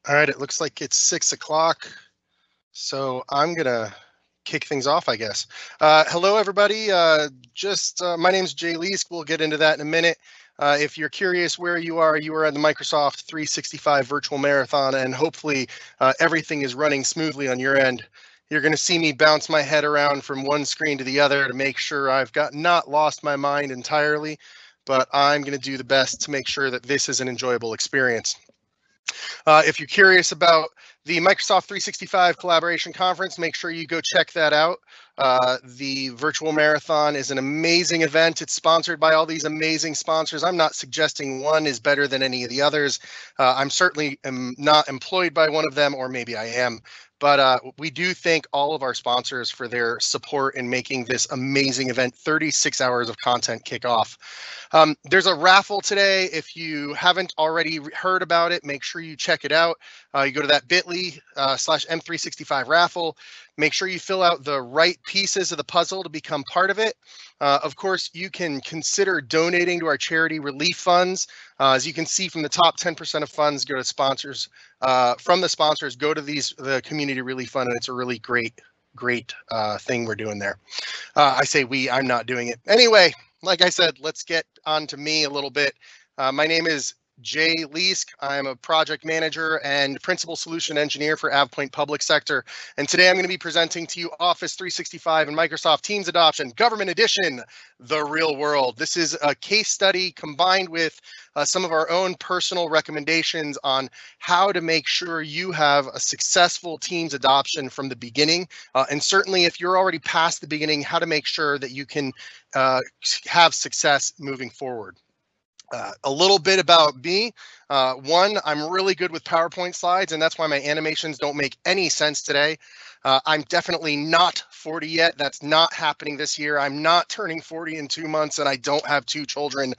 All right, it looks like it's 6 o'clock, so I'm gonna kick things off, I guess. Hello, everybody. My name's Jay Leask. We'll get into that in a minute. If you're curious where you are at the Microsoft 365 Virtual Marathon, and hopefully everything is running smoothly on your end. You're going to see me bounce my head around from one screen to the other to make sure I've not lost my mind entirely, but I'm going to do the best to make sure that this is an enjoyable experience. If you're curious about the Microsoft 365 Collaboration Conference, make sure you go check that out. The virtual marathon is an amazing event. It's sponsored by all these amazing sponsors. I'm not suggesting one is better than any of the others. I'm certainly not employed by one of them, or maybe I am. But we do thank all of our sponsors for their support in making this amazing event, 36 hours of content kick off. There's a raffle today. If you haven't already heard about it, make sure you check it out. You go to that bit.ly/M365 raffle. Make sure you fill out the right pieces of the puzzle to become part of it. Of course, you can consider donating to our charity relief funds. As you can see from the top 10% of funds go to sponsors. From the sponsors, go to the community relief fund, and it's a really great thing we're doing there. I say we, I'm not doing it. Anyway, like I said, let's get on to me a little bit. My name is Jay Leask. I'm a project manager and principal solution engineer for AvePoint Public Sector. And today I'm going to be presenting to you Office 365 and Microsoft Teams Adoption, Government Edition, the real world. This is a case study combined with some of our own personal recommendations on how to make sure you have a successful Teams adoption from the beginning. And certainly if you're already past the beginning, how to make sure that you can have success moving forward. A little bit about me. One, I'm really good with PowerPoint slides, and that's why my animations don't make any sense today. I'm definitely not 40 yet. That's not happening this year. I'm not turning 40 in 2 months, and I don't have 2 children.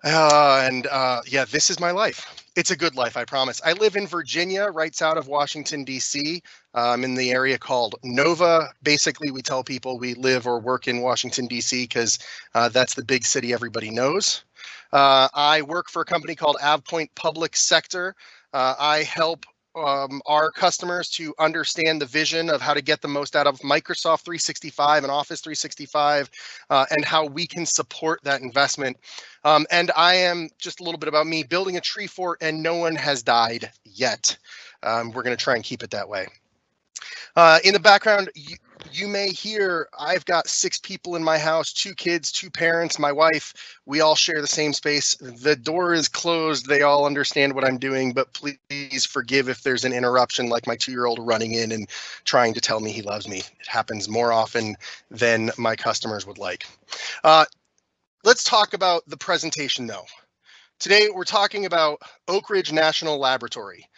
Yeah, this is my life. It's a good life, I promise. I live in Virginia, right south of Washington, D.C. I'm in the area called Nova. Basically, we tell people we live or work in Washington, D.C. because that's the big city everybody knows. I work for a company called AvePoint Public Sector. I help our customers to understand the vision of how to get the most out of Microsoft 365 and Office 365 and how we can support that investment. And I am, just a little bit about me, building a tree fort and no one has died yet. We're going to try and keep it that way. In the background, you may hear I've got 6 people in my house, 2 kids, 2 parents, my wife. We all share the same space. The door is closed. They all understand what I'm doing, but please forgive if there's an interruption, like my 2-year-old running in and trying to tell me he loves me. It happens more often than my customers would like. Let's talk about the presentation, though. Today, we're talking about Ridge National Laboratory.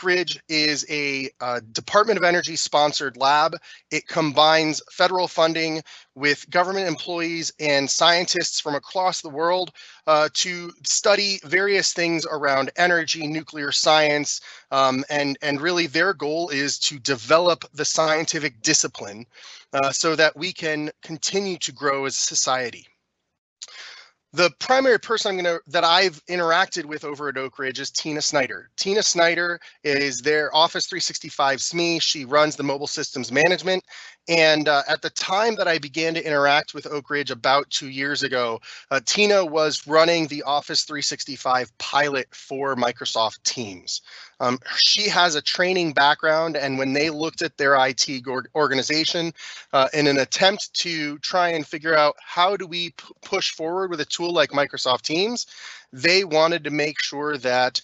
Ridge is a Department of Energy sponsored lab. It combines federal funding with government employees and scientists from across the world to study various things around energy, nuclear science, and really their goal is to develop the scientific discipline so that we can continue to grow as a society. The primary person that I've interacted with over at Oak Ridge is Tina Snyder. Tina Snyder is their Office 365 SME. She runs the mobile systems management. And at the time that I began to interact with Oak Ridge about 2 years ago, Tina was running the Office 365 pilot for Microsoft Teams. She has a training background, and when they looked at their IT organization in an attempt to try and figure out how do we push forward with a tool like Microsoft Teams, they wanted to make sure that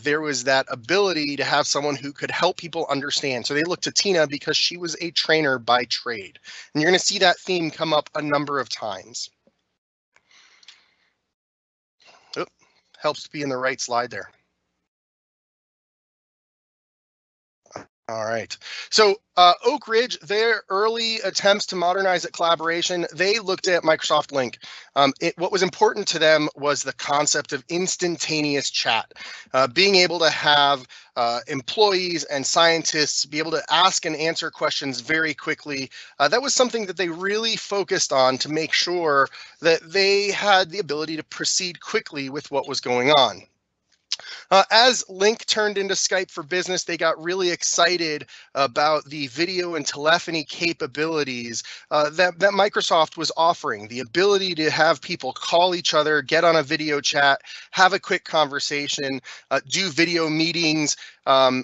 there was that ability to have someone who could help people understand. So they looked to Tina because she was a trainer by trade. And you're going to see that theme come up a number of times. Oh, helps to be in the right slide there. All right. So Oak Ridge, their early attempts to modernize at collaboration, they looked at Microsoft Lync. What was important to them was the concept of instantaneous chat, being able to have employees and scientists be able to ask and answer questions very quickly. That was something that they really focused on to make sure that they had the ability to proceed quickly with what was going on. As Lync turned into Skype for Business, they got really excited about the video and telephony capabilities that Microsoft was offering. The ability to have people call each other, get on a video chat, have a quick conversation, do video meetings,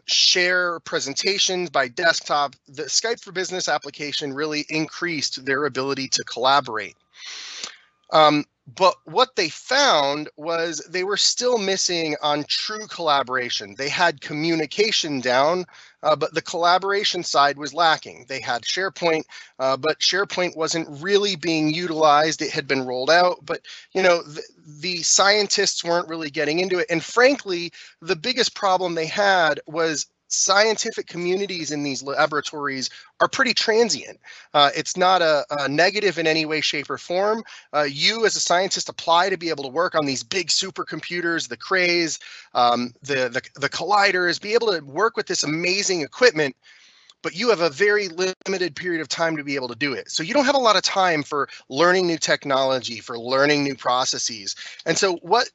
share presentations by desktop. The Skype for Business application really increased their ability to collaborate. But what they found was they were still missing on true collaboration. They had communication down, but the collaboration side was lacking. They had SharePoint, but SharePoint wasn't really being utilized. It had been rolled out, but the scientists weren't really getting into it. And frankly, the biggest problem they had was scientific communities in these laboratories are pretty transient. It's not a negative in any way, shape, or form. You as a scientist apply to be able to work on these big supercomputers, the Crays, the colliders, be able to work with this amazing equipment, but you have a very limited period of time to be able to do it. So you don't have a lot of time for learning new technology, for learning new processes. And so what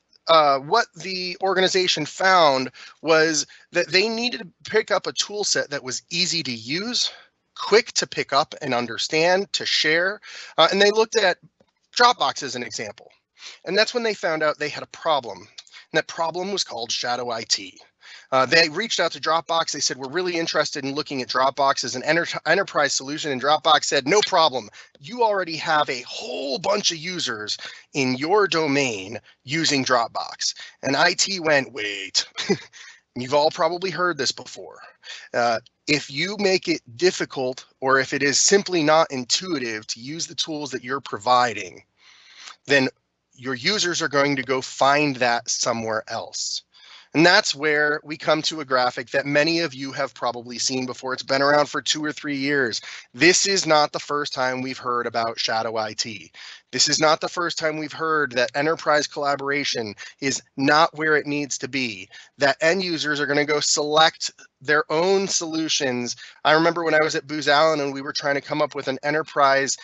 the organization found was that they needed to pick up a tool set that was easy to use, quick to pick up and understand, to share. And they looked at Dropbox as an example. And that's when they found out they had a problem. And that problem was called shadow IT. They reached out to Dropbox. They said, we're really interested in looking at Dropbox as an enterprise solution. And Dropbox said, no problem. You already have a whole bunch of users in your domain using Dropbox. And IT went, wait, you've all probably heard this before. If you make it difficult, or if it is simply not intuitive to use the tools that you're providing, then your users are going to go find that somewhere else. And that's where we come to a graphic that many of you have probably seen before. It's been around for 2 or 3 years. This is not the first time we've heard about shadow IT. This is not the first time we've heard that enterprise collaboration is not where it needs to be, that end users are going to go select their own solutions. I remember when I was at Booz Allen and we were trying to come up with an enterprise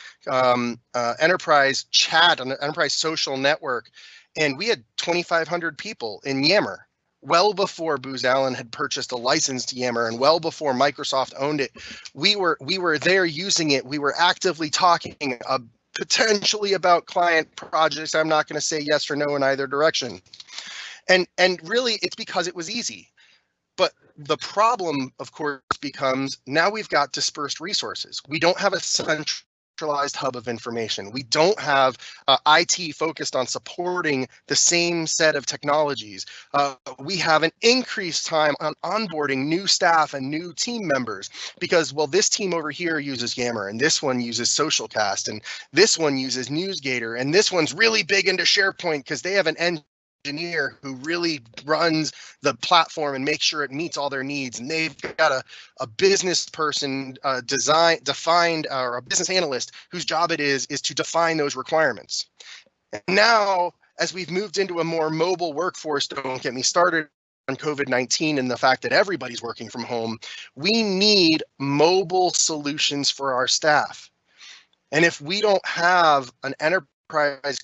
chat, an enterprise social network, and we had 2,500 people in Yammer. Well before Booz Allen had purchased a license to Yammer and well before Microsoft owned it, we were there using it. We were actively talking potentially about client projects. I'm not going to say yes or no in either direction. And really, it's because it was easy. But the problem, of course, becomes now we've got dispersed resources. We don't have a centralized hub of information. We don't have IT focused on supporting the same set of technologies. We have an increased time on onboarding new staff and new team members because, well, this team over here uses Yammer and this one uses Socialcast and this one uses NewsGator and this one's really big into SharePoint because they have an engineer who really runs the platform and makes sure it meets all their needs, and they've got a business person defined or a business analyst whose job it is to define those requirements. And now, as we've moved into a more mobile workforce, don't get me started on COVID-19 and the fact that everybody's working from home, we need mobile solutions for our staff. And if we don't have an enterprise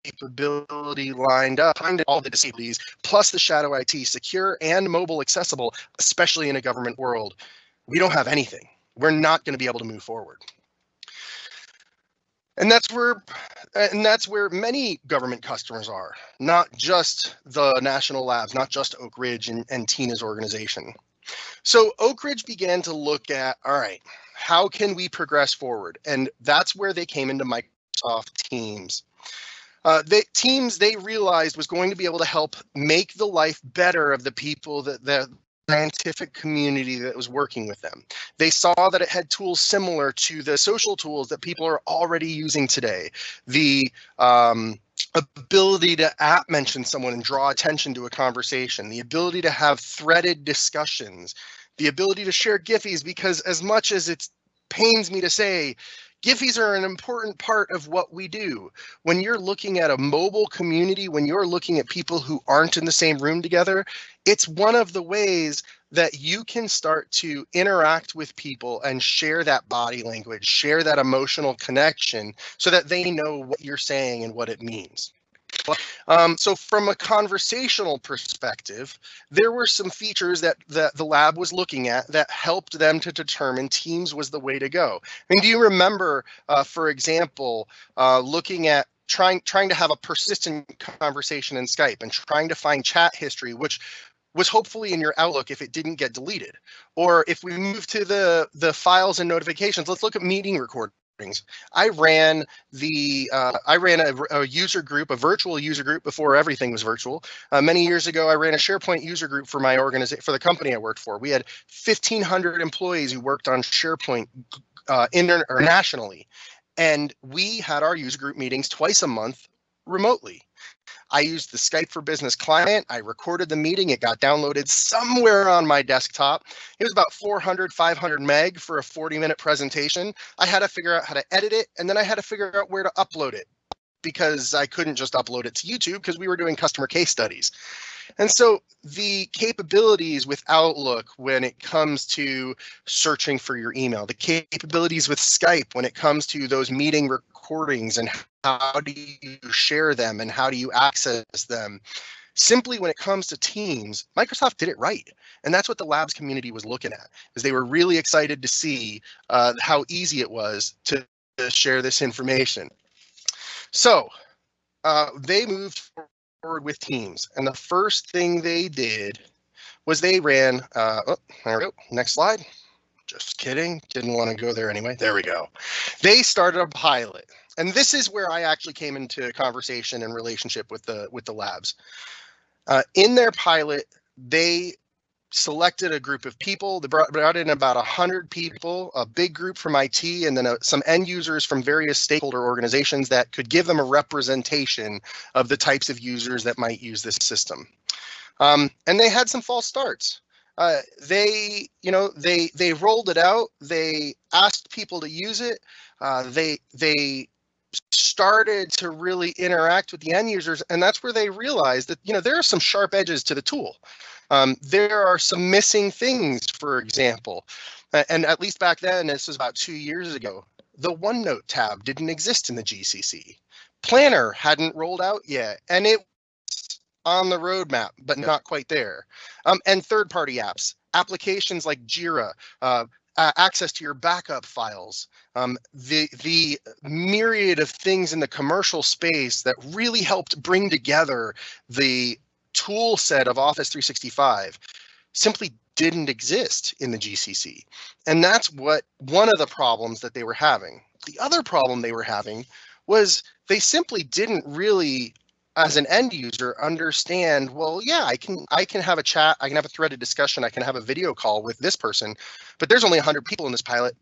capability lined up, all the disabilities, plus the shadow IT, secure and mobile accessible, especially in a government world, we don't have anything. We're not going to be able to move forward. And that's where many government customers are, not just the national labs, not just Oak Ridge and Tina's organization. So Oak Ridge began to look at, all right, how can we progress forward? And that's where they came into Microsoft Teams. Teams, they realized, was going to be able to help make the life better of the people, that the scientific community that was working with them. They saw that it had tools similar to the social tools that people are already using today. The ability to mention someone and draw attention to a conversation, the ability to have threaded discussions, the ability to share Giphies, because as much as it pains me to say, Giphies are an important part of what we do. When you're looking at a mobile community, when you're looking at people who aren't in the same room together, it's one of the ways that you can start to interact with people and share that body language, share that emotional connection so that they know what you're saying and what it means. So from a conversational perspective, there were some features that the lab was looking at that helped them to determine Teams was the way to go. I mean, do you remember, for example, looking at trying to have a persistent conversation in Skype and trying to find chat history, which was hopefully in your Outlook if it didn't get deleted? Or if we move to the files and notifications, let's look at meeting recordings. I ran a user group, a virtual user group before everything was virtual. Many years ago, I ran a SharePoint user group for my organization, for the company I worked for. We had 1,500 employees who worked on SharePoint nationally, and we had our user group meetings twice a month remotely. I used the Skype for Business client. I recorded the meeting. It got downloaded somewhere on my desktop. It was about 400, 500 meg for a 40-minute presentation. I had to figure out how to edit it, and then I had to figure out where to upload it, because I couldn't just upload it to YouTube because we were doing customer case studies. And so the capabilities with Outlook when it comes to searching for your email, the capabilities with Skype when it comes to those meeting recordings and how do you share them and how do you access them. Simply when it comes to Teams, Microsoft did it right. And that's what the labs community was looking at, is they were really excited to see how easy it was to share this information. So they moved forward with Teams, and the first thing they did was they ran, there we go, next slide. Just kidding, didn't want to go there anyway. There we go. They started a pilot, and this is where I actually came into conversation and relationship with the labs. In their pilot, they selected a group of people. They brought in about 100 people, a big group from IT, and then some end users from various stakeholder organizations that could give them a representation of the types of users that might use this system. And they had some false starts. They rolled it out. They asked people to use it. They started to really interact with the end users, and that's where they realized that there are some sharp edges to the tool. There are some missing things, for example, and at least back then, this was about 2 years ago, the OneNote tab didn't exist in the GCC. Planner hadn't rolled out yet, and it was on the roadmap, but not quite there. And third-party apps, applications like Jira, access to your backup files, the myriad of things in the commercial space that really helped bring together the tool set of Office 365 simply didn't exist in the GCC. And that's one of the problems that they were having. The other problem they were having was they simply didn't really, as an end user, understand, well, yeah, I can have a chat, I can have a threaded discussion, I can have a video call with this person, but there's only 100 people in this pilot.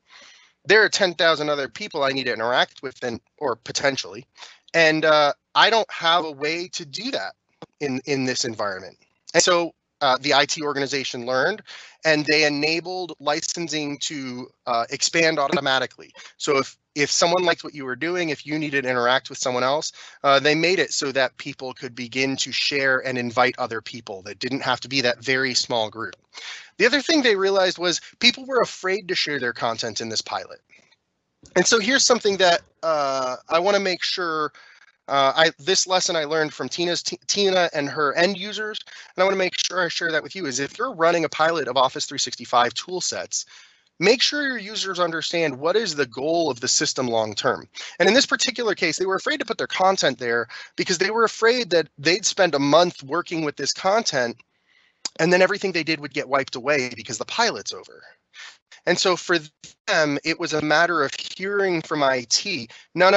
There are 10,000 other people I need to interact with, or potentially, and I don't have a way to do that in this environment. And so the IT organization learned, and they enabled licensing to expand automatically. So if someone liked what you were doing, if you needed to interact with someone else, they made it so that people could begin to share and invite other people. That didn't have to be that very small group. The other thing they realized was people were afraid to share their content in this pilot. And so here's something that I want to make sure this lesson I learned from Tina and her end users, and I want to make sure I share that with you, is if you're running a pilot of Office 365 tool sets, make sure your users understand what is the goal of the system long term. And in this particular case, they were afraid to put their content there because they were afraid that they'd spend a month working with this content and then everything they did would get wiped away because the pilot's over. And so for them, it was a matter of hearing from IT, no.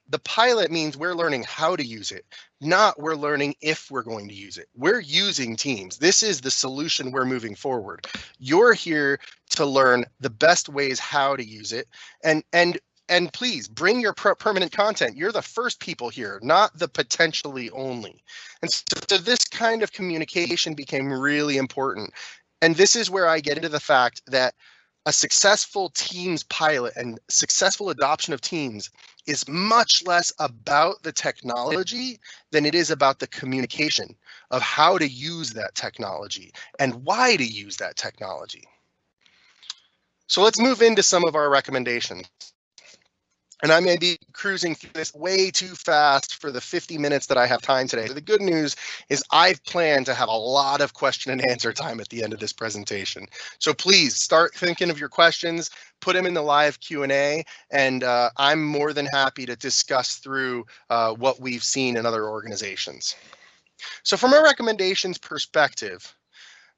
The pilot means we're learning how to use it, not we're learning if we're going to use it. We're using Teams. This is the solution we're moving forward. You're here to learn the best ways how to use it. And please bring your permanent content. You're the first people here, not the potentially only. And so this kind of communication became really important. And this is where I get into the fact that a successful Teams pilot and successful adoption of Teams is much less about the technology than it is about the communication of how to use that technology and why to use that technology. So let's move into some of our recommendations. And I may be cruising through this way too fast for the 50 minutes that I have time today. The good news is I've planned to have a lot of question and answer time at the end of this presentation. So please start thinking of your questions, put them in the live Q&A, and I'm more than happy to discuss through what we've seen in other organizations. So from a recommendations perspective,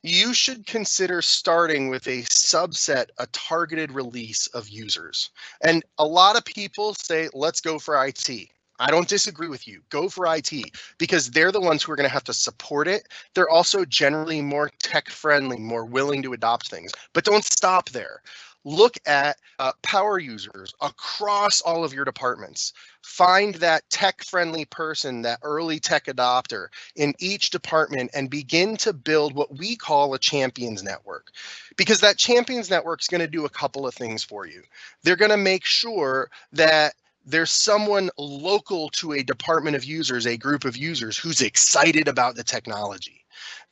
you should consider starting with a subset, a targeted release of users. And a lot of people say, let's go for IT. I don't disagree with you. Go for IT because they're the ones who are going to have to support it. They're also generally more tech friendly, more willing to adopt things. But don't stop there. Look at power users across all of your departments. Find that tech-friendly person, that early tech adopter in each department, and begin to build what we call a champions network. Because that champions network is going to do a couple of things for you. They're going to make sure that there's someone local to a department of users, a group of users who's excited about the technology.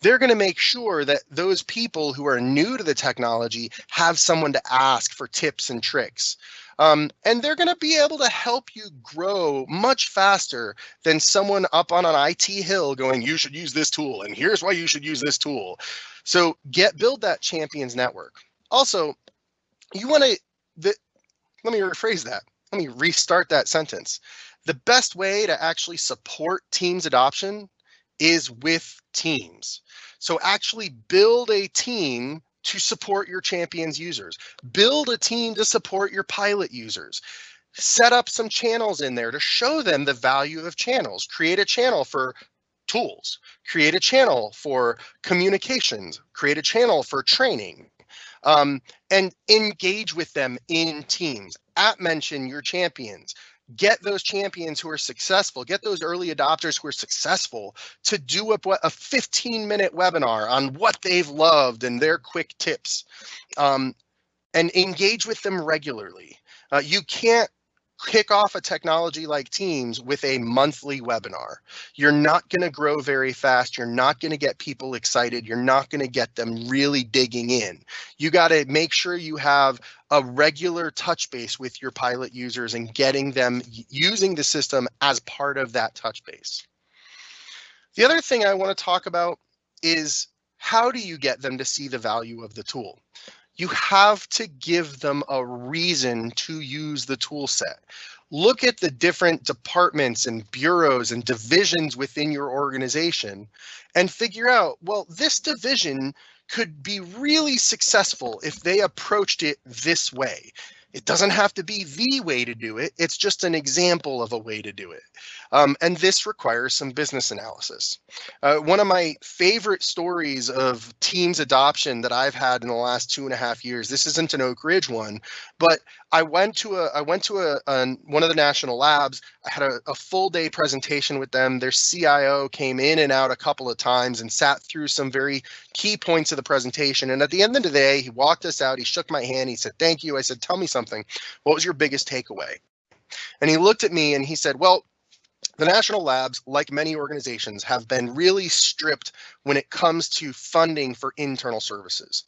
They're going to make sure that those people who are new to the technology have someone to ask for tips and tricks. And they're going to be able to help you grow much faster than someone up on an IT hill going, you should use this tool, and here's why you should use this tool. So build that champions network. Also, you want to, let me rephrase that. Let me restart that sentence. The best way to actually support Teams adoption is with teams. So actually build a team to support your champions users. Build a team to support your pilot users. Set up some channels in there to show them the value of channels. Create a channel for tools. Create a channel for communications. Create a channel for training. And engage with them in teams. Mention your champions. Get those champions who are successful, get those early adopters who are successful to do a 15-minute webinar on what they've loved and their quick tips, and engage with them regularly. You can't kick off a technology like Teams with a monthly webinar. You're not going to grow very fast. You're not going to get people excited. You're not going to get them really digging in. You got to make sure you have a regular touch base with your pilot users and getting them using the system as part of that touch base. The other thing I want to talk about is how do you get them to see the value of the tool? You have to give them a reason to use the tool set. Look at the different departments and bureaus and divisions within your organization and figure out, well, this division could be really successful if they approached it this way. It doesn't have to be the way to do it. It's just an example of a way to do it. And this requires some business analysis. One of my favorite stories of Teams adoption that I've had in the last 2.5 years, this isn't an Oak Ridge one, but I went to one of the national labs. I had a full day presentation with them. Their CIO came in and out a couple of times and sat through some very key points of the presentation. And at the end of the day, he walked us out. He shook my hand. He said, "Thank you." I said, "Tell me something. What was your biggest takeaway?" And he looked at me and he said, "Well, the national labs, like many organizations, have been really stripped when it comes to funding for internal services.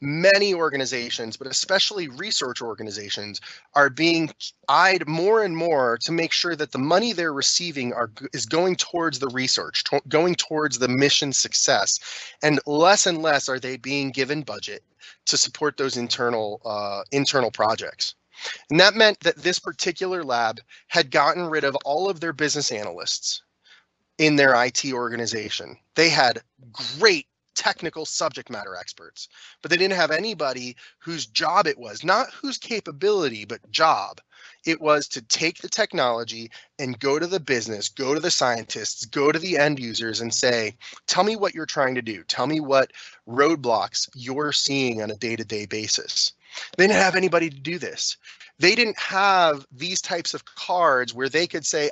Many organizations, but especially research organizations, are being eyed more and more to make sure that the money they're receiving is going towards the research, going towards the mission success, and less are they being given budget to support those internal projects." And that meant that this particular lab had gotten rid of all of their business analysts in their IT organization. They had great technical subject matter experts, but they didn't have anybody whose job it was, not whose capability, but job. It was to take the technology and go to the business, go to the scientists, go to the end users and say, tell me what you're trying to do. Tell me what roadblocks you're seeing on a day-to-day basis. They didn't have anybody to do this. They didn't have these types of cards where they could say,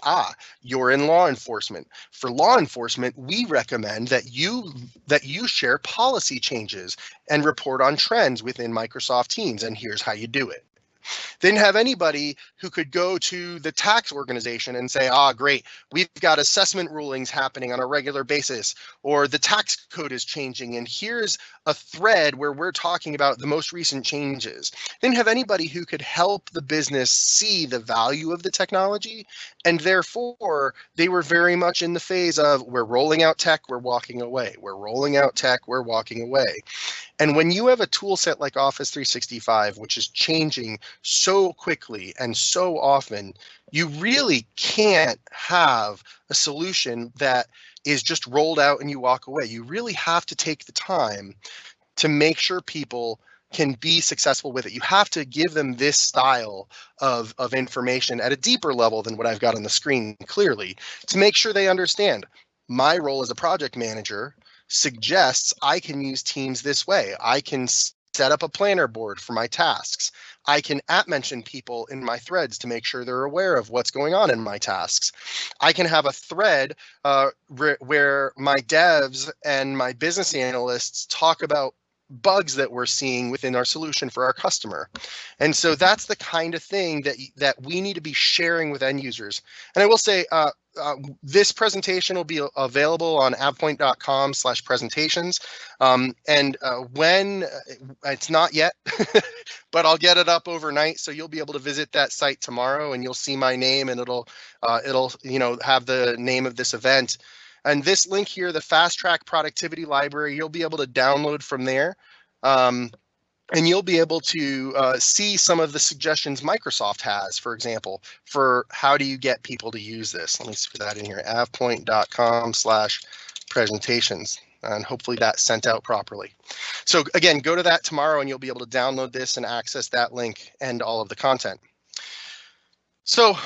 you're in law enforcement. For law enforcement, we recommend that you share policy changes and report on trends within Microsoft Teams, and here's how you do it. They didn't have anybody who could go to the tax organization and say, ah, great, we've got assessment rulings happening on a regular basis, or the tax code is changing, and here's a thread where we're talking about the most recent changes. They didn't have anybody who could help the business see the value of the technology, and therefore they were very much in the phase of, we're rolling out tech, we're walking away. We're rolling out tech, we're walking away. And when you have a tool set like Office 365, which is changing so quickly and so often, you really can't have a solution that is just rolled out and you walk away. You really have to take the time to make sure people can be successful with it. You have to give them this style of information at a deeper level than what I've got on the screen clearly, to make sure they understand. My role as a project manager suggests I can use Teams this way. I can set up a planner board for my tasks. I can @mention people in my threads to make sure they're aware of what's going on in my tasks. I can have a thread where my devs and my business analysts talk about bugs that we're seeing within our solution for our customer. And so that's the kind of thing that we need to be sharing with end users. And I will say, this presentation will be available on avpoint.com/presentations. When it's not yet, but I'll get it up overnight. So you'll be able to visit that site tomorrow and you'll see my name, and it'll have the name of this event. And this link here, the Fast Track Productivity Library, you'll be able to download from there. And you'll be able to see some of the suggestions Microsoft has, for example, for how do you get people to use this. Let me put that in here, avpoint.com/presentations, and hopefully that's sent out properly. So again, go to that tomorrow and you'll be able to download this and access that link and all of the content. So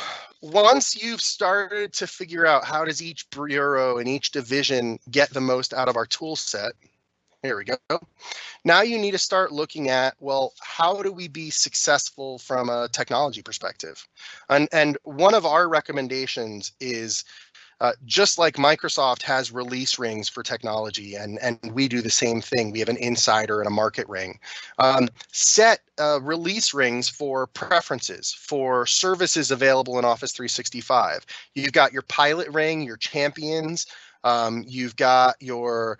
once you've started to figure out how does each bureau and each division get the most out of our tool set, here we go. Now you need to start looking at, well, how do we be successful from a technology perspective? And one of our recommendations is, just like Microsoft has release rings for technology, and we do the same thing. We have an insider and a market ring. Set release rings for preferences, for services available in Office 365. You've got your pilot ring, your champions, you've got your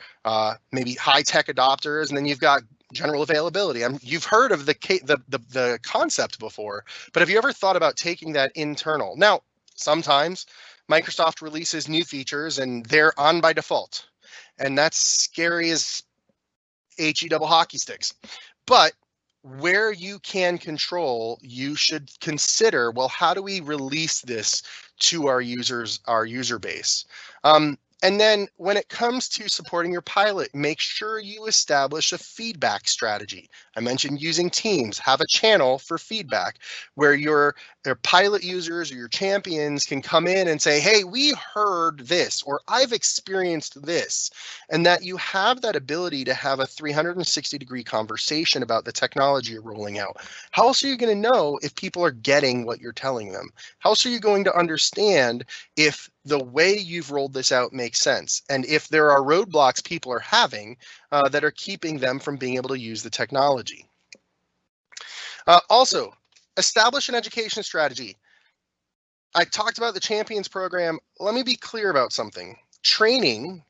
maybe high-tech adopters, and then you've got general availability. You've heard of the concept before, but have you ever thought about taking that internal? Now, sometimes Microsoft releases new features and they're on by default, and that's scary as HE double hockey sticks. But where you can control, you should consider, well, how do we release this to our users, our user base? And then when it comes to supporting your pilot, make sure you establish a feedback strategy. I mentioned using Teams. Have a channel for feedback where your pilot users or your champions can come in and say, hey, we heard this, or I've experienced this, and that you have that ability to have a 360-degree conversation about the technology you're rolling out. How else are you going to know if people are getting what you're telling them? How else are you going to understand if the way you've rolled this out makes sense, and if there are roadblocks people are having that are keeping them from being able to use the technology? Also, establish an education strategy. I talked about the Champions program. Let me be clear about something. Training,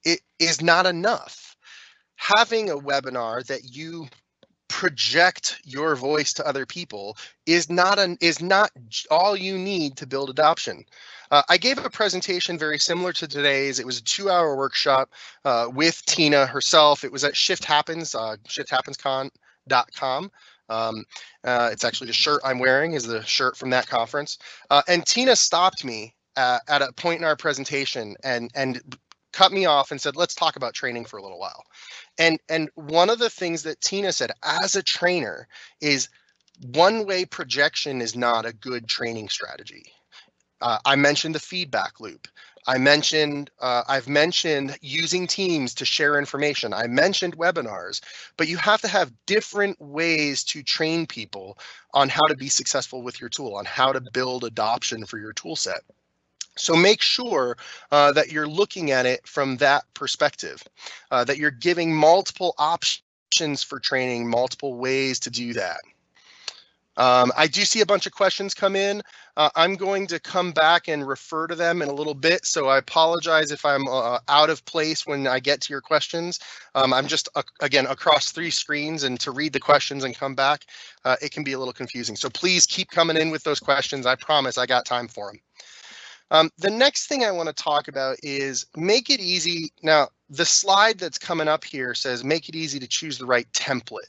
it is not enough. Having a webinar that you project your voice to other people is not all you need to build adoption. I gave a presentation very similar to today's. It was a 2-hour workshop with Tina herself. It was at Shift Happens, shifthappenscon.com. It's actually the shirt I'm wearing is the shirt from that conference. And Tina stopped me at a point in our presentation and cut me off and said, let's talk about training for a little while. And one of the things that Tina said as a trainer is one-way projection is not a good training strategy. I mentioned the feedback loop. I've mentioned using Teams to share information. I mentioned webinars, but you have to have different ways to train people on how to be successful with your tool, on how to build adoption for your tool set. So make sure that you're looking at it from that perspective, that you're giving multiple options for training, multiple ways to do that. I do see a bunch of questions come in. I'm going to come back and refer to them in a little bit, so I apologize if I'm out of place when I get to your questions. I'm just, again, across 3 screens, and to read the questions and come back, it can be a little confusing. So please keep coming in with those questions. I promise I got time for them. The next thing I want to talk about is make it easy. Now, the slide that's coming up here says make it easy to choose the right template.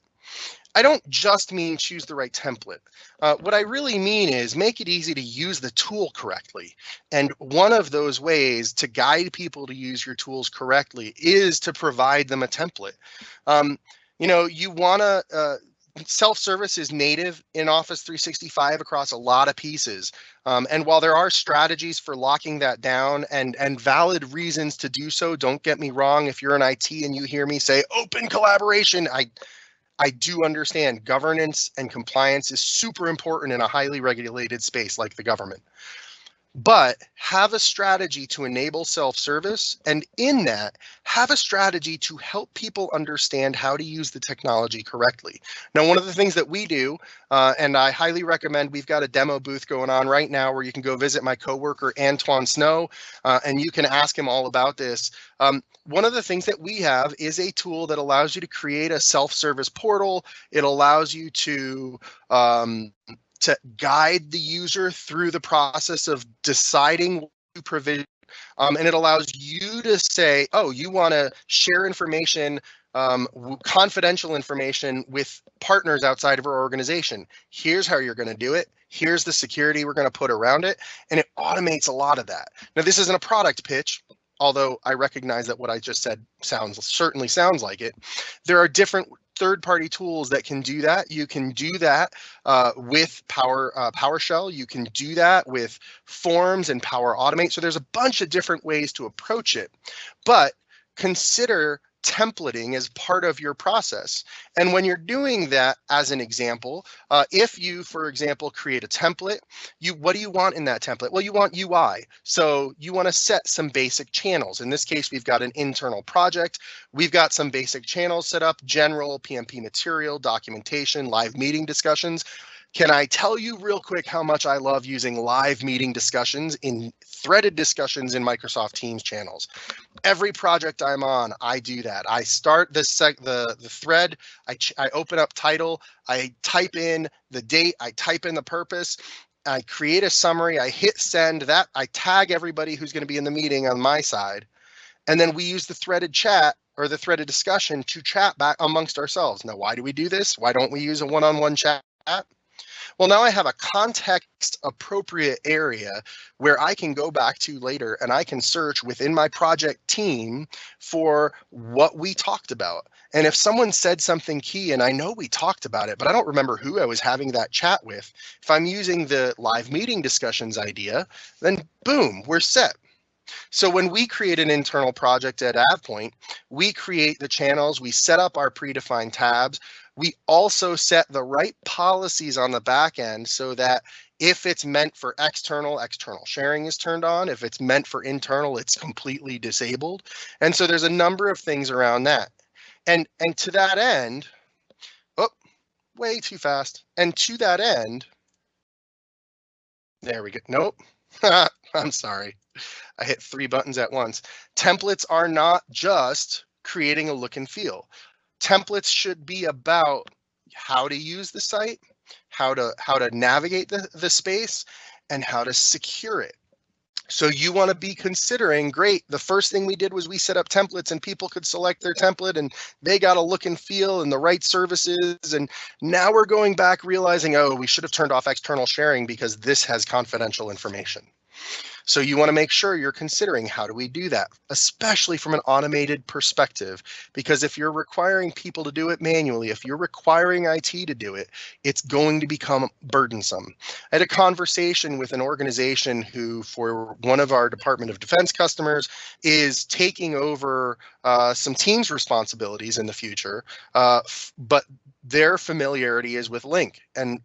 I don't just mean choose the right template. What I really mean is make it easy to use the tool correctly. And one of those ways to guide people to use your tools correctly is to provide them a template. You know, you want to, self-service is native in Office 365 across a lot of pieces. And while there are strategies for locking that down and valid reasons to do so, don't get me wrong, if you're in IT and you hear me say open collaboration, I do understand governance and compliance is super important in a highly regulated space like the government. But have a strategy to enable self-service, and in that, have a strategy to help people understand how to use the technology correctly. Now, one of the things that we do, and I highly recommend, we've got a demo booth going on right now where you can go visit my coworker, Antoine Snow, and you can ask him all about this. One of the things that we have is a tool that allows you to create a self-service portal. It allows you to guide the user through the process of deciding what to provision. And it allows you to say, oh, you want to share information, confidential information with partners outside of our organization. Here's how you're going to do it. Here's the security we're going to put around it. And it automates a lot of that. Now, this isn't a product pitch, although I recognize that what I just said certainly sounds like it. There are different third-party tools that can do that. You can do that with PowerShell. You can do that with Forms and Power Automate. So there's a bunch of different ways to approach it, but consider templating as part of your process. And when you're doing that, as an example, if you, for example, create a template, what do you want in that template? Well, you want UI. So you want to set some basic channels. In this case, we've got an internal project. We've got some basic channels set up: general, PMP material, documentation, live meeting discussions. Can I tell you real quick how much I love using live meeting discussions in threaded discussions in Microsoft Teams channels? Every project I'm on, I do that. I start the thread, I open up title, I type in the date, I type in the purpose, I create a summary, I hit send, that I tag everybody who's going to be in the meeting on my side, and then we use the threaded chat or the threaded discussion to chat back amongst ourselves. Now, why do we do this? Why don't we use a one-on-one chat? Well, now I have a context appropriate area where I can go back to later and I can search within my project team for what we talked about. And if someone said something key and I know we talked about it, but I don't remember who I was having that chat with, if I'm using the live meeting discussions idea, then boom, we're set. So when we create an internal project at AvePoint, we create the channels, we set up our predefined tabs. We also set the right policies on the back end so that if it's meant for external sharing is turned on. If it's meant for internal, it's completely disabled. And so there's a number of things around that. And to that end, oh, way too fast. And to that end, there we go. Nope. I'm sorry. I hit 3 buttons at once. Templates are not just creating a look and feel. Templates should be about how to use the site, how to navigate the space, and how to secure it. So you want to be considering, great, the first thing we did was we set up templates and people could select their template and they got a look and feel and the right services. And now we're going back realizing, oh, we should have turned off external sharing because this has confidential information. So you want to make sure you're considering, how do we do that, especially from an automated perspective, because if you're requiring people to do it manually, if you're requiring IT to do it, it's going to become burdensome. I had a conversation with an organization who, for one of our Department of Defense customers, is taking over some Teams responsibilities in the future, but their familiarity is with Lync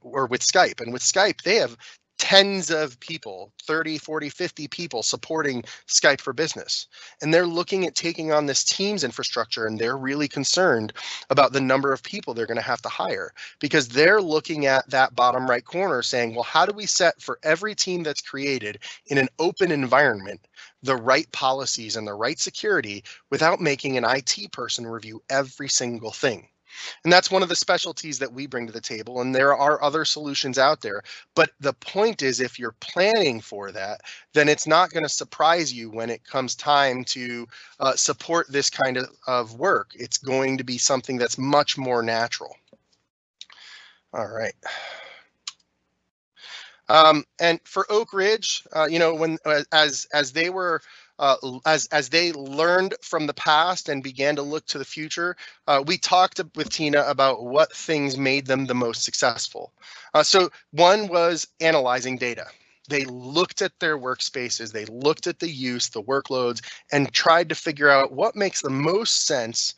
or with Skype. And with Skype, they have tens of people, 30, 40, 50 people supporting Skype for Business. And they're looking at taking on this Teams infrastructure, and they're really concerned about the number of people they're going to have to hire, because they're looking at that bottom right corner saying, well, how do we set for every team that's created in an open environment the right policies and the right security without making an IT person review every single thing? And that's one of the specialties that we bring to the table. And there are other solutions out there. But the point is, if you're planning for that, then it's not going to surprise you when it comes time to support this kind of work. It's going to be something that's much more natural. All right. And for Oak Ridge, when as they were as they learned from the past and began to look to the future, we talked with Tina about what things made them the most successful. So one was analyzing data. They looked at their workspaces, they looked at the use, the workloads, and tried to figure out what makes the most sense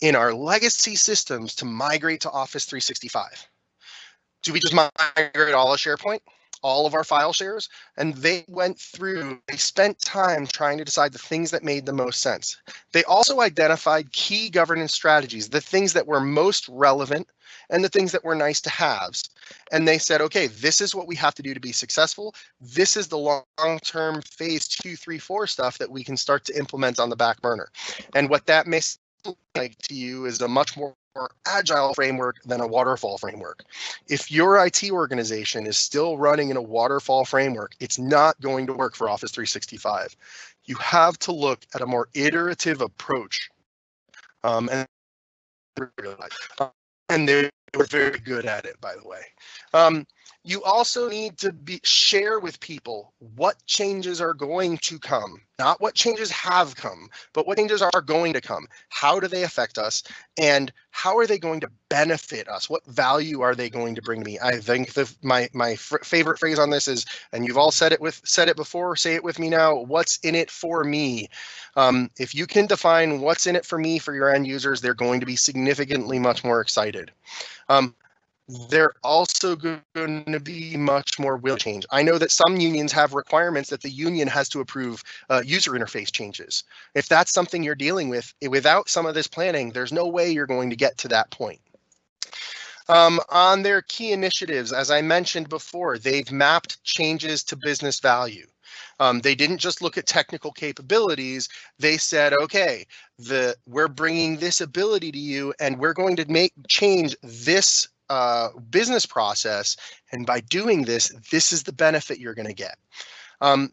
in our legacy systems to migrate to Office 365. Do we just migrate all of SharePoint? All of our file shares? And they spent time trying to decide the things that made the most sense. They also identified key governance strategies, the things that were most relevant and the things that were nice to haves. And they said, okay, this is what we have to do to be successful. This is the long-term phase 2, 3, 4 stuff that we can start to implement on the back burner. And what that may look like to you is a much more agile framework than a waterfall framework. If your IT organization is still running in a waterfall framework, it's not going to work for Office 365. You have to look at a more iterative approach. And they were very good at it, by the way. You also need to share with people what changes are going to come, not what changes have come, but what changes are going to come. How do they affect us, and how are they going to benefit us? What value are they going to bring to me? I think my favorite phrase on this is, and you've all said it before, say it with me now, what's in it for me? If you can define what's in it for me for your end users, they're going to be significantly much more excited. They're also going to be much more will change. I know that some unions have requirements that the union has to approve user interface changes. If that's something you're dealing with, without some of this planning, there's no way you're going to get to that point. On their key initiatives, as I mentioned before, they've mapped changes to business value. They didn't just look at technical capabilities. They said, okay, we're bringing this ability to you, and we're going to change this business process, and by doing this, this is the benefit you're going to get.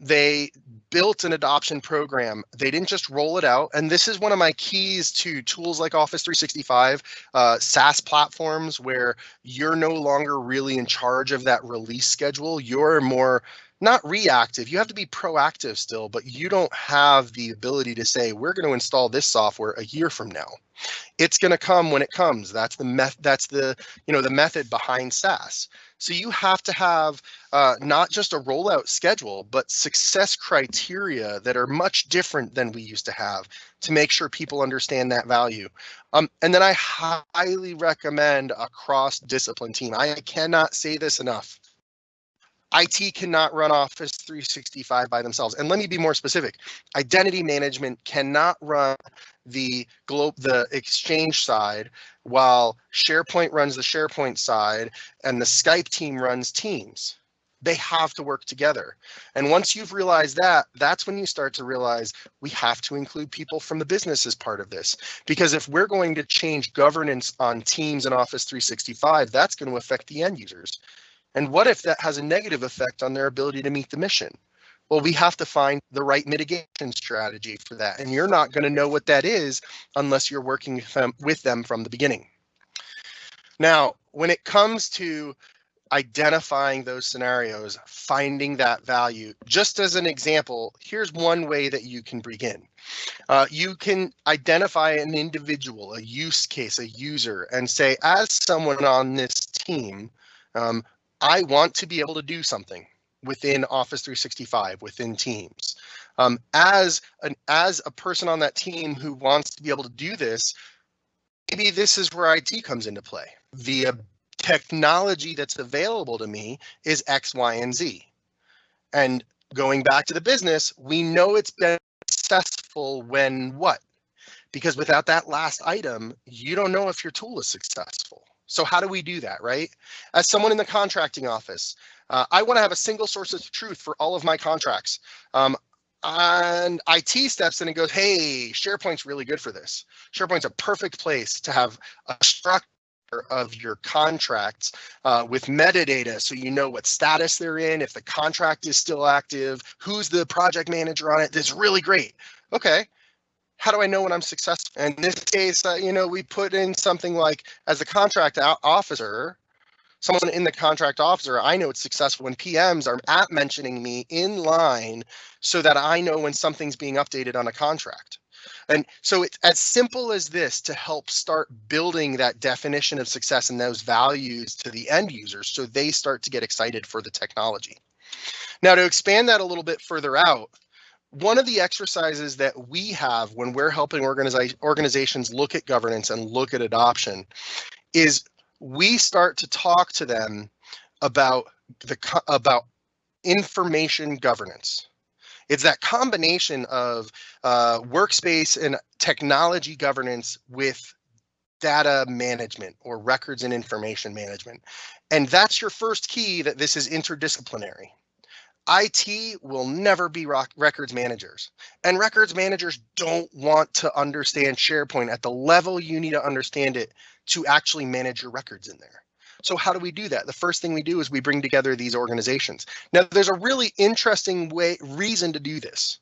They built an adoption program. They didn't just roll it out, and this is one of my keys to tools like Office 365, SaaS platforms, where you're no longer really in charge of that release schedule. You're more not reactive. You have to be proactive still, but you don't have the ability to say, we're going to install this software a year from now. It's going to come when it comes. That's the method behind SaaS. So you have to have not just a rollout schedule, but success criteria that are much different than we used to have to make sure people understand that value. And then I highly recommend a cross-discipline team. I cannot say this enough. IT cannot run Office 365 by themselves. And let me be more specific. Identity management cannot run the Exchange side while SharePoint runs the SharePoint side and the Skype team runs Teams. They have to work together. And once you've realized that, that's when you start to realize we have to include people from the business as part of this. Because if we're going to change governance on Teams and Office 365, that's going to affect the end users. And what if that has a negative effect on their ability to meet the mission? Well, we have to find the right mitigation strategy for that. And you're not going to know what that is unless you're working with them from the beginning. Now, when it comes to identifying those scenarios, finding that value, just as an example, here's one way that you can begin. You can identify an individual, a use case, a user, and say, as someone on this team, I want to be able to do something within Office 365, within Teams. As a person on that team who wants to be able to do this, maybe this is where IT comes into play. The technology that's available to me is X, Y, and Z. And going back to the business, we know it's been successful when what? Because without that last item, you don't know if your tool is successful. So how do we do that, right? As someone in the contracting office, I want to have a single source of truth for all of my contracts. And IT steps in and goes, hey, SharePoint's really good for this. SharePoint's a perfect place to have a structure of your contracts with metadata, so you know what status they're in, if the contract is still active, who's the project manager on it. That's really great. Okay, how do I know when I'm successful? In this case, we put in something like, as a contract officer, someone in the contract officer, I know it's successful when PMs are at mentioning me in line so that I know when something's being updated on a contract. And so it's as simple as this to help start building that definition of success and those values to the end users so they start to get excited for the technology. Now, to expand that a little bit further out, one of the exercises that we have when we're helping organizations look at governance and look at adoption is we start to talk to them about information governance. It's that combination of workspace and technology governance with data management or records and information management. And that's your first key, that this is interdisciplinary. IT will never be records managers, and records managers don't want to understand SharePoint at the level you need to understand it to actually manage your records in there. So how do we do that? The first thing we do is we bring together these organizations. Now, there's a really interesting reason to do this.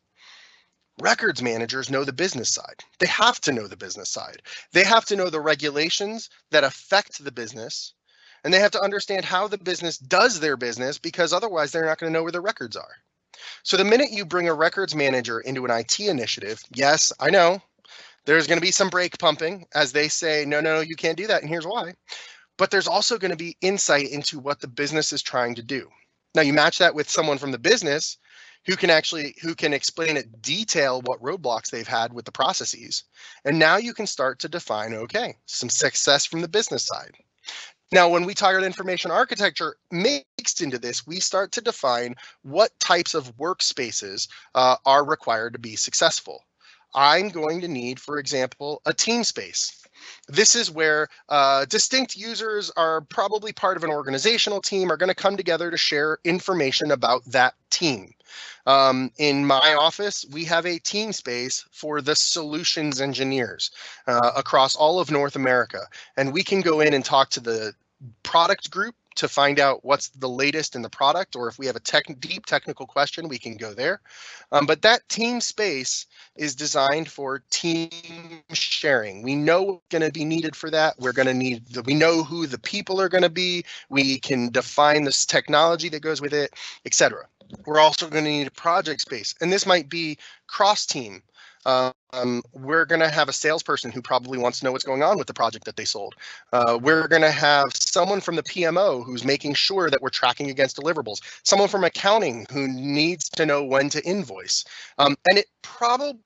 Records managers know the business side. They have to know the business side. They have to know the regulations that affect the business, and they have to understand how the business does their business, because otherwise they're not going to know where the records are. So the minute you bring a records manager into an IT initiative, yes, I know there's going to be some brake pumping as they say, no, you can't do that, and here's why. But there's also going to be insight into what the business is trying to do. Now you match that with someone from the business who can explain in detail what roadblocks they've had with the processes. And now you can start to define, okay, some success from the business side. Now, when we talk about information architecture mixed into this, we start to define what types of workspaces are required to be successful. I'm going to need, for example, a team space. This is where distinct users are probably part of an organizational team, are going to come together to share information about that team. In my office, we have a team space for the solutions engineers across all of North America, and we can go in and talk to the product group to find out what's the latest in the product, or if we have a deep technical question, we can go there. But that team space is designed for team sharing. We know what's going to be needed for that. We know who the people are going to be. We can define this technology that goes with it, etc. We're also going to need a project space, and this might be cross-team. We're going to have a salesperson who probably wants to know what's going on with the project that they sold. We're going to have someone from the PMO who's making sure that we're tracking against deliverables. Someone from accounting who needs to know when to invoice. And it probably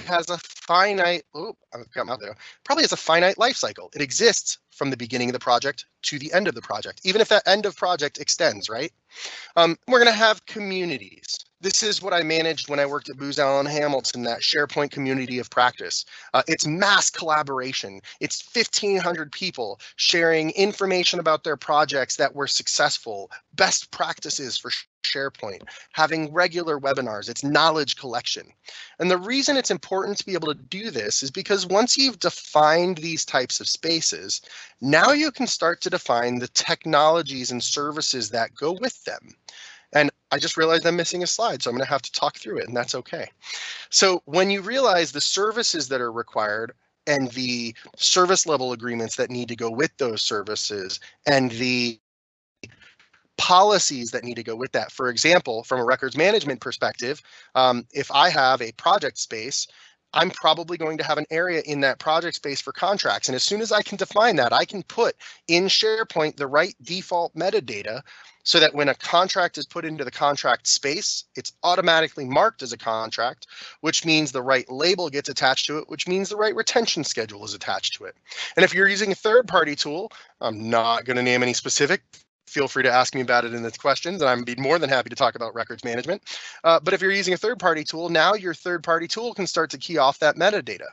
has a finite, probably has a finite life cycle. It exists from the beginning of the project to the end of the project, even if that end of project extends, right? We're going to have communities. This is what I managed when I worked at Booz Allen Hamilton, that SharePoint community of practice. It's mass collaboration. It's 1,500 people sharing information about their projects that were successful, best practices for SharePoint, having regular webinars. It's knowledge collection. And the reason it's important to be able to do this is because once you've defined these types of spaces, now you can start to define the technologies and services that go with them. And I just realized I'm missing a slide, so I'm going to have to talk through it, and that's okay. So when you realize the services that are required and the service level agreements that need to go with those services and the policies that need to go with that. For example, from a records management perspective, if I have a project space, I'm probably going to have an area in that project space for contracts. And as soon as I can define that, I can put in SharePoint the right default metadata so that when a contract is put into the contract space, it's automatically marked as a contract, which means the right label gets attached to it, which means the right retention schedule is attached to it. And if you're using a third-party tool, I'm not going to name any specific. Feel free to ask me about it in the questions, and I'd be more than happy to talk about records management. But if you're using a third-party tool, now your third-party tool can start to key off that metadata.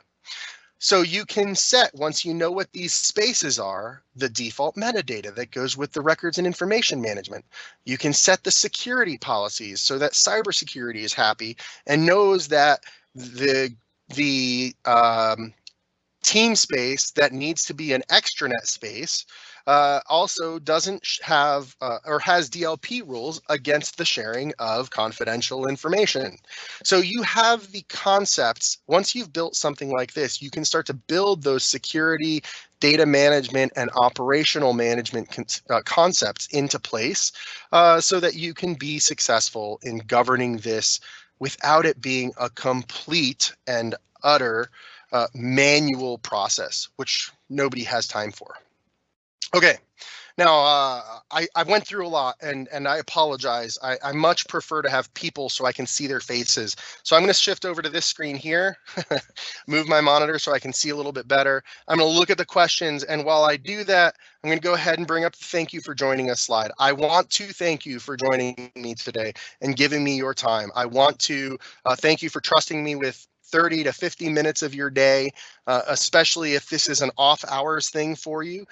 So you can set, once you know what these spaces are, the default metadata that goes with the records and information management. You can set the security policies so that cybersecurity is happy and knows that the team space that needs to be an extranet space also doesn't have or has DLP rules against the sharing of confidential information. So you have the concepts. Once you've built something like this, you can start to build those security, data management, and operational management concepts into place so that you can be successful in governing this without it being a complete and utter manual process, which nobody has time for. Okay, now I went through a lot, and I apologize. I much prefer to have people so I can see their faces. So I'm going to shift over to this screen here, move my monitor so I can see a little bit better. I'm going to look at the questions, and while I do that, I'm going to go ahead and bring up the thank you for joining us slide. I want to thank you for joining me today and giving me your time. I want to thank you for trusting me with 30 to 50 minutes of your day, especially if this is an off hours thing for you.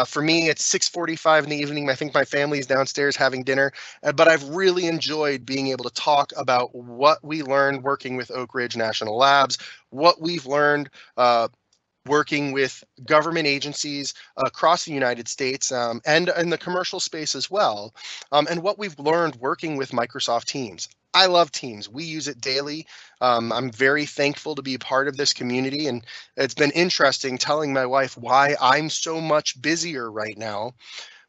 For me, it's 6:45 in the evening. I think my family's downstairs having dinner, but I've really enjoyed being able to talk about what we learned working with Oak Ridge National Labs, what we've learned working with government agencies across the United States and in the commercial space as well, and what we've learned working with Microsoft Teams. I love Teams. We use it daily. I'm very thankful to be a part of this community, and it's been interesting telling my wife why I'm so much busier right now,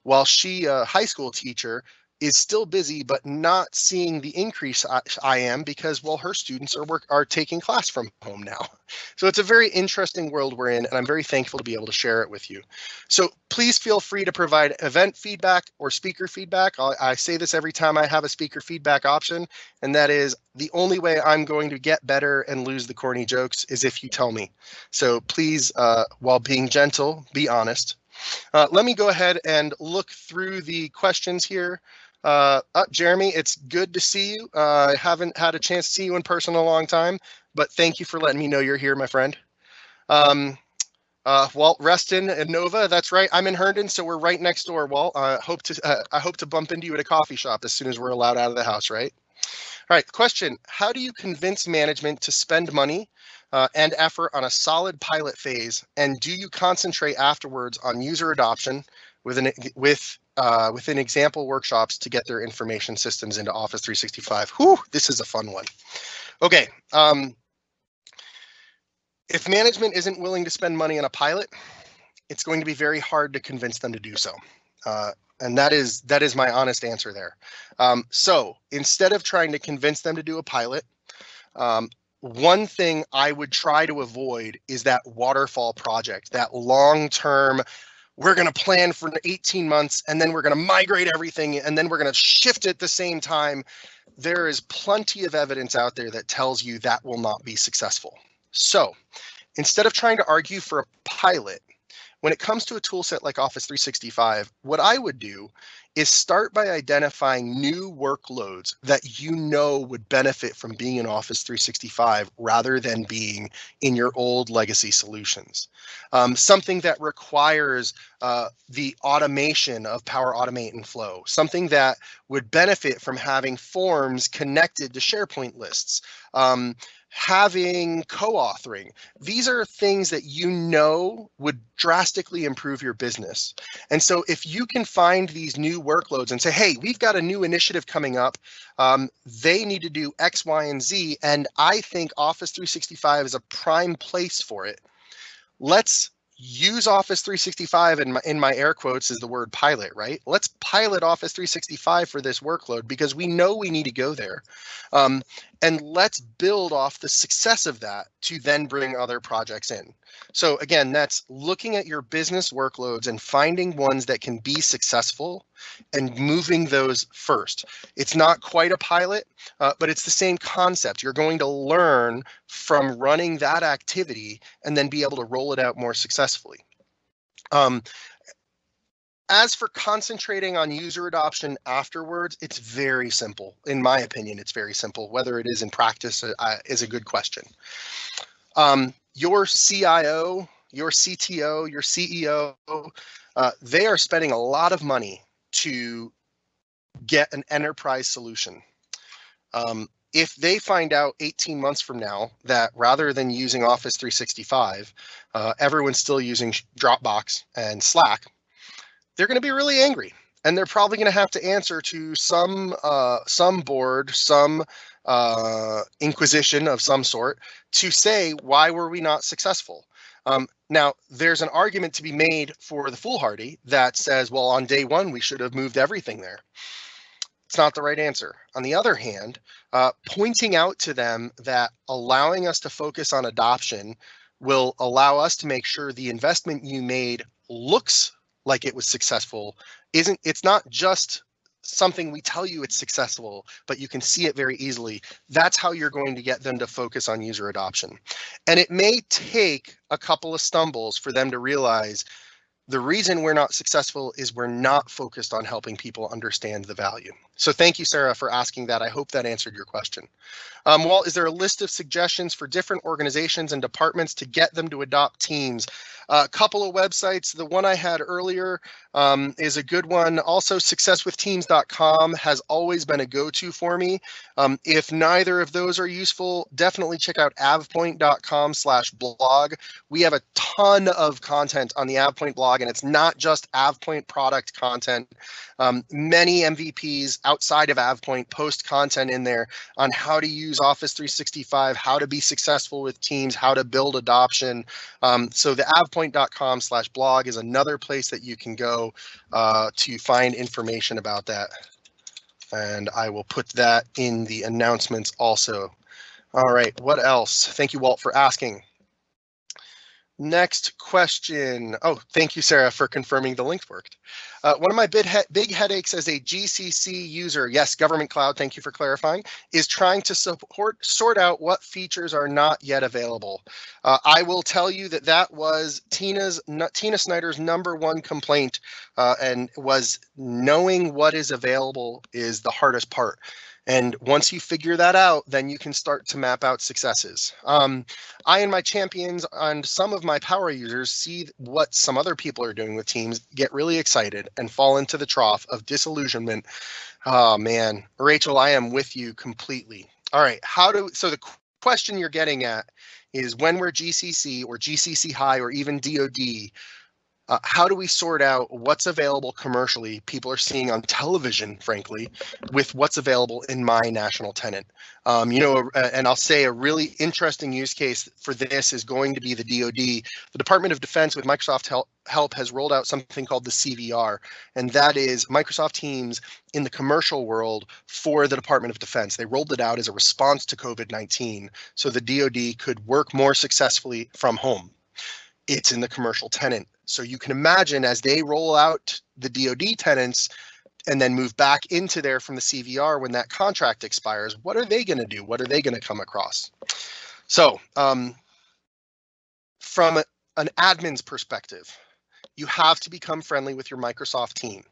while she, a high school teacher, is still busy, but not seeing the increase I am because, well, her students are taking class from home now. So it's a very interesting world we're in, and I'm very thankful to be able to share it with you. So please feel free to provide event feedback or speaker feedback. I say this every time I have a speaker feedback option, and that is the only way I'm going to get better and lose the corny jokes is if you tell me. So please, while being gentle, be honest. Let me go ahead and look through the questions here. Jeremy, it's good to see you. I haven't had a chance to see you in person in a long time, but thank you for letting me know you're here, my friend. Walt, Reston and Nova, that's right. I'm in Herndon, so we're right next door, Walt. I hope to bump into you at a coffee shop as soon as we're allowed out of the house, right? All right, question. How do you convince management to spend money and effort on a solid pilot phase? And do you concentrate afterwards on user adoption within example workshops to get their information systems into Office 365? Whew, this is a fun one. Okay. If management isn't willing to spend money on a pilot, it's going to be very hard to convince them to do so. And that is my honest answer there. So instead of trying to convince them to do a pilot, one thing I would try to avoid is that waterfall project, that long-term, we're going to plan for 18 months and then we're going to migrate everything and then we're going to shift at the same time. There is plenty of evidence out there that tells you that will not be successful. So instead of trying to argue for a pilot, when it comes to a tool set like Office 365, what I would do is start by identifying new workloads that you know would benefit from being in Office 365 rather than being in your old legacy solutions. Something that requires the automation of Power Automate and Flow, something that would benefit from having forms connected to SharePoint lists, having co-authoring. These are things that you know would drastically improve your business. And so if you can find these new workloads and say, hey, we've got a new initiative coming up, they need to do X, Y, and Z, and I think Office 365 is a prime place for it. Let's use Office 365, and in my air quotes is the word pilot, right? Let's pilot Office 365 for this workload because we know we need to go there. And let's build off the success of that to then bring other projects in. So again, that's looking at your business workloads and finding ones that can be successful and moving those first. It's not quite a pilot, but it's the same concept. You're going to learn from running that activity and then be able to roll it out more successfully. As for concentrating on user adoption afterwards, it's very simple. In my opinion, it's very simple. Whether it is in practice is a good question. Your CIO, your CTO, your CEO, they are spending a lot of money to get an enterprise solution. If they find out 18 months from now that rather than using Office 365, everyone's still using Dropbox and Slack, they're going to be really angry, and they're probably going to have to answer to some board, some inquisition of some sort to say, why were we not successful? Now, there's an argument to be made for the foolhardy that says, well, on day one, we should have moved everything there. It's not the right answer. On the other hand, pointing out to them that allowing us to focus on adoption will allow us to make sure the investment you made looks like it was successful. It's not just something we tell you it's successful, but you can see it very easily. That's how you're going to get them to focus on user adoption. And it may take a couple of stumbles for them to realize the reason we're not successful is we're not focused on helping people understand the value. So thank you, Sarah, for asking that. I hope that answered your question. Walt, is there a list of suggestions for different organizations and departments to get them to adopt Teams? A couple of websites. The one I had earlier is a good one. Also, successwithteams.com has always been a go-to for me. If neither of those are useful, definitely check out avpoint.com/blog. We have a ton of content on the AvePoint blog, and it's not just AvePoint product content. Many MVPs outside of AvePoint post content in there on how to use Office 365, how to be successful with Teams, how to build adoption. So the avpoint.com/blog is another place that you can go to find information about that. And I will put that in the announcements also. All right, what else? Thank you, Walt, for asking. Next question. Oh, thank you, Sarah, for confirming the link worked. One of my big headaches as a GCC user, yes, government cloud, thank you for clarifying, is trying to sort out what features are not yet available. I will tell you that that was Tina Snyder's #1 complaint, and was knowing what is available is the hardest part. And once you figure that out, then you can start to map out successes. I and my champions and some of my power users see what some other people are doing with Teams, get really excited, and fall into the trough of disillusionment. Oh man, Rachel, I am with you completely. All right, so the question you're getting at is when we're GCC or GCC high or even DoD, how do we sort out what's available commercially, people are seeing on television, frankly, with what's available in my national tenant? And I'll say a really interesting use case for this is going to be the DoD. The Department of Defense with Microsoft help has rolled out something called the CVR, and that is Microsoft Teams in the commercial world for the Department of Defense. They rolled it out as a response to COVID-19 so the DoD could work more successfully from home. It's in the commercial tenant. So you can imagine as they roll out the DoD tenants and then move back into there from the CVR when that contract expires, what are they going to do? What are they going to come across? So from an admin's perspective, you have to become friendly with your Microsoft team.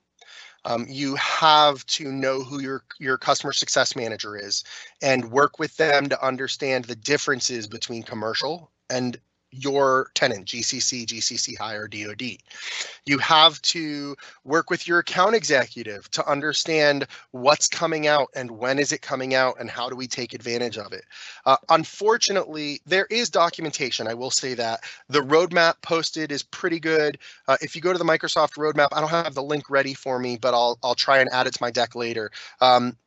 You have to know who your customer success manager is and work with them to understand the differences between commercial and your tenant, GCC, GCC high, or DoD. You have to work with your account executive to understand what's coming out and when is it coming out and how do we take advantage of it. Unfortunately, there is documentation. I will say that the roadmap posted is pretty good. If you go to the Microsoft roadmap, I don't have the link ready for me, but I'll try and add it to my deck later.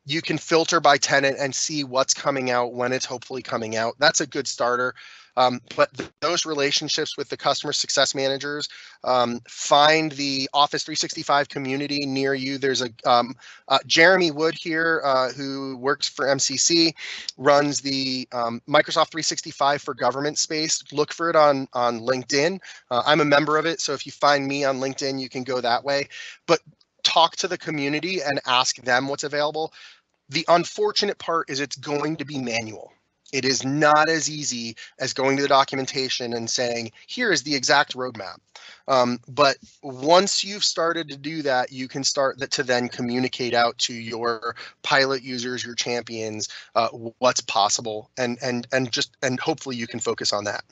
You can filter by tenant and see what's coming out when it's hopefully coming out. That's a good starter. But those relationships with the customer success managers, find the Office 365 community near you. There's a Jeremy Wood here, who works for MCC, runs the Microsoft 365 for government space. Look for it on LinkedIn. I'm a member of it, so if you find me on LinkedIn, you can go that way. But talk to the community and ask them what's available. The unfortunate part is it's going to be manual. It is not as easy as going to the documentation and saying, here is the exact roadmap. But once you've started to do that, you can start to then communicate out to your pilot users, your champions, what's possible, and hopefully you can focus on that.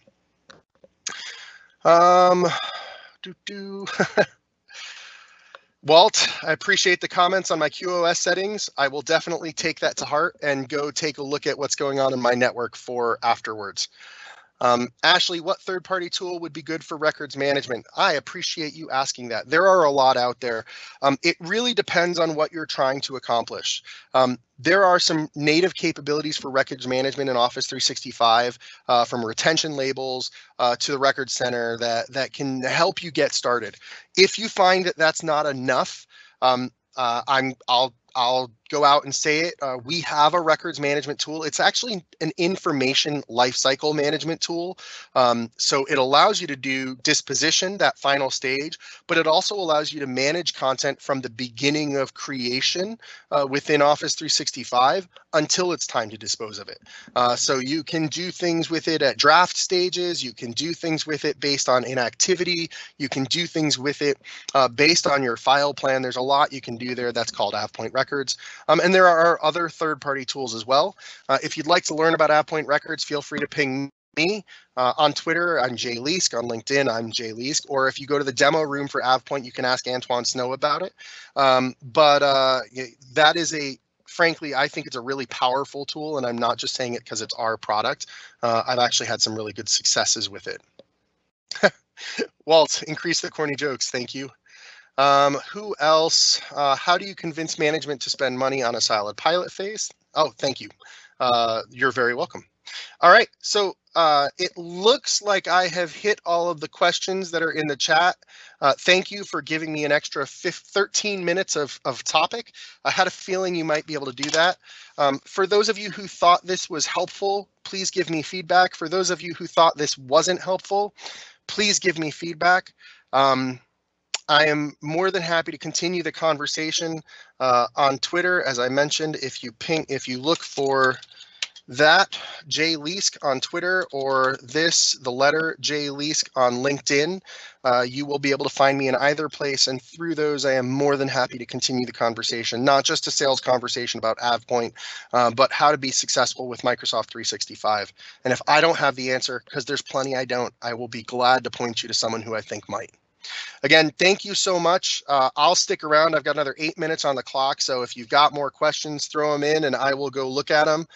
Walt, I appreciate the comments on my QoS settings. I will definitely take that to heart and go take a look at what's going on in my network for afterwards. Ashley, what third-party tool would be good for records management? I appreciate you asking that. There are a lot out there. It really depends on what you're trying to accomplish. There are some native capabilities for records management in Office 365, from retention labels to the record center that can help you get started. If you find that that's not enough, I'll go out and say it. We have a records management tool. It's actually an information lifecycle management tool. So it allows you to do disposition, that final stage, but it also allows you to manage content from the beginning of creation within Office 365 until it's time to dispose of it. So you can do things with it at draft stages. You can do things with it based on inactivity. You can do things with it based on your file plan. There's a lot you can do there. That's called AvePoint Records. And there are other third-party tools as well. If you'd like to learn about AvePoint Records, feel free to ping me on Twitter. I'm Jay Leask. On LinkedIn, I'm Jay Leask. Or if you go to the demo room for AvePoint, you can ask Antoine Snow about it. That is frankly, I think it's a really powerful tool, and I'm not just saying it because it's our product. I've actually had some really good successes with it. Walt, increase the corny jokes. Thank you. Who else? How do you convince management to spend money on a solid pilot phase? Oh, thank you. You're very welcome. All right, so it looks like I have hit all of the questions that are in the chat. Thank you for giving me an extra 13 minutes of topic. I had a feeling you might be able to do that. For those of you who thought this was helpful, please give me feedback. For those of you who thought this wasn't helpful, please give me feedback. I am more than happy to continue the conversation on Twitter. As I mentioned, if you look for that Jay Leask on Twitter, or the letter Jay Leask on LinkedIn, you will be able to find me in either place. And through those, I am more than happy to continue the conversation, not just a sales conversation about AvePoint, but how to be successful with Microsoft 365. And if I don't have the answer, because there's plenty I don't, I will be glad to point you to someone who I think might. Again, thank you so much. I'll stick around. I've got another 8 minutes on the clock. So if you've got more questions, throw them in and I will go look at them.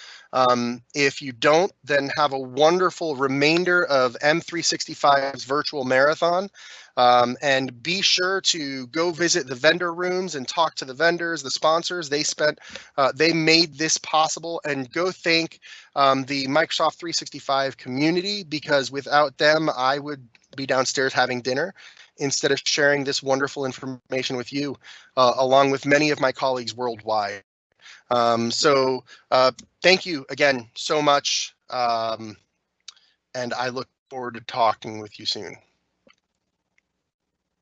If you don't, then have a wonderful remainder of M365's virtual marathon. And be sure to go visit the vendor rooms and talk to the vendors, the sponsors. They made this possible, and go thank the Microsoft 365 community, because without them, I would be downstairs having dinner instead of sharing this wonderful information with you, along with many of my colleagues worldwide. Thank you again so much, and I look forward to talking with you soon.